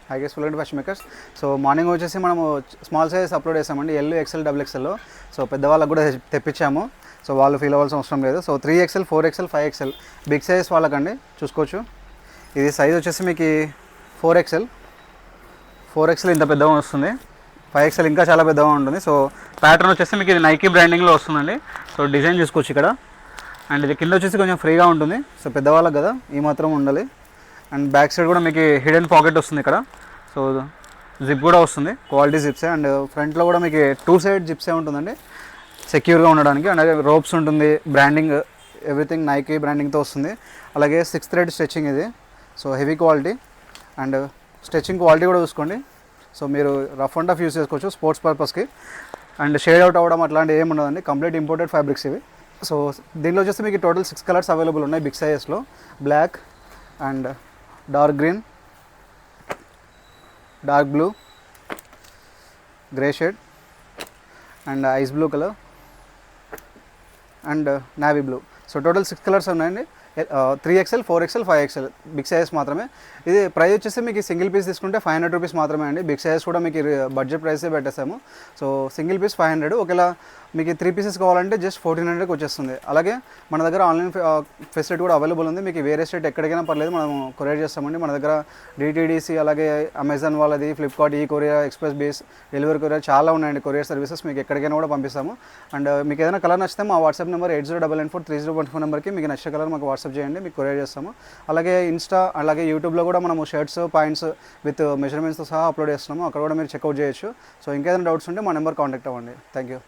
హైగెస్ full fashion makers. So morning వచ్చేసి మనము small size upload చేసామండి, ఎల్ ఎక్సెల్ డబుల్ ఎక్సెల్లో. సో పెద్దవాళ్ళకి కూడా తెప్పించాము, సో వాళ్ళు ఫీల్ అవ్వాల్సిన అవసరం లేదు. So 3XL 4XL 5XL big size వాళ్ళకండి చూసుకోవచ్చు. ఇది సైజ్ వచ్చేసి మీకు 4XL ఇంత పెద్దగా వస్తుంది, 5XL ఇంకా చాలా పెద్దగా ఉంటుంది. సో ప్యాటర్న్ వచ్చేసి మీకు ఇది నైకీ బ్రాండింగ్లో వస్తుందండి. సో డిజైన్ చూసుకోవచ్చు ఇక్కడ. అండ్ ఇది కింద వచ్చేసి కొంచెం ఫ్రీగా ఉంటుంది, సో పెద్దవాళ్ళకి కదా ఈ మాత్రం ఉండాలి. అండ్ బ్యాక్ సైడ్ కూడా మీకు హిడెన్ పాకెట్ వస్తుంది ఇక్కడ. సో జిప్ కూడా వస్తుంది, క్వాలిటీ జిప్సే. అండ్ ఫ్రంట్లో కూడా మీకు 2 సైడ్ జిప్సే ఉంటుందండి సెక్యూర్గా ఉండడానికి. అండ్ రోప్స్ ఉంటుంది, బ్రాండింగ్ ఎవ్రీథింగ్ నైకీ బ్రాండింగ్తో వస్తుంది. అలాగే 6 థ్రెడ్ స్ట్రెచింగ్ ఇది, so heavy quality. And stretching quality కూడా చూసుకోండి. సో మీరు రఫ్ అండ్ టఫ్ యూస్ చేసుకోవచ్చు స్పోర్ట్స్ పర్పస్కి. అండ్ షేడ్ అవుట్ అవ్వడం అట్లాంటి ఏమి ఉండదండి, కంప్లీట్ ఇంపోర్టెడ్ ఫ్యాబ్రిక్స్ ఇవి. సో దీనిలో వచ్చేసి మీకు టోటల్ 6 కలర్స్ అవైలబుల్ ఉన్నాయి బిగ్ సైజెస్లో. Black and dark green, dark blue, grey shade and ice blue colour and navy blue. So total 6 colours ఉన్నాయండి. 3XL 4XL 5XL big sizes మాత్రమే. ఇది price వచ్చేసి మీకు సింగిల్ పీస్ తీసుకుంటే 500 రూపీస్ మాత్రమే అండి. బిగ్ సైజెస్ కూడా మీకు బడ్జెట్ ప్రైసే పెట్టేసాము. సో సింగిల్ పీస్ 500, ఒకవేళ మీకు 3 పీసెస్ కావాలంటే జస్ట్ 1400కి వచ్చేస్తుంది. అలాగే మన దగ్గర ఆన్లైన్ ఫెసిలిటీ కూడా అవైలబుల్ ఉంది. మీకు వేరే స్టేట్ ఎక్కడికైనా పర్లేదు, మనం కొరియర్ చేస్తామండి. మన దగ్గర DTDC అలాగే అమెజాన్ వాళ్ళది, ఫ్లిప్కార్ట్, ఈ courier, express base, delivery courier చాలా ఉన్నాయండి కొరియర్ సర్వీసెస్. మీకు ఎక్కడికైనా కూడా పంపిస్తాము. అండ్ మీకు ఏదైనా కలర్ నచ్చితే మా వాట్సాప్ నెంబర్ 80994301 నెంబర్కి మీకు నచ్చిన కలర్ మాకు వాట్సాప్ చేయండి, మీకు కొరియర్ చేస్తాము. అలాగే ఇన్స్టా అలాగే యూట్యూబ్లో కూడా మనము షర్ట్స్, పాయింట్స్ విత్ మెజర్మెంట్స్తో సహా అప్లోడ్ చేస్తున్నాము, అక్కడ కూడా మీరు చెక్అవుట్ చేయొచ్చు. సో ఇంకేదైనా డౌట్స్ ఉంటే మా నెంబర్ కాంటాక్ట్ అవ్వండి. Thank you.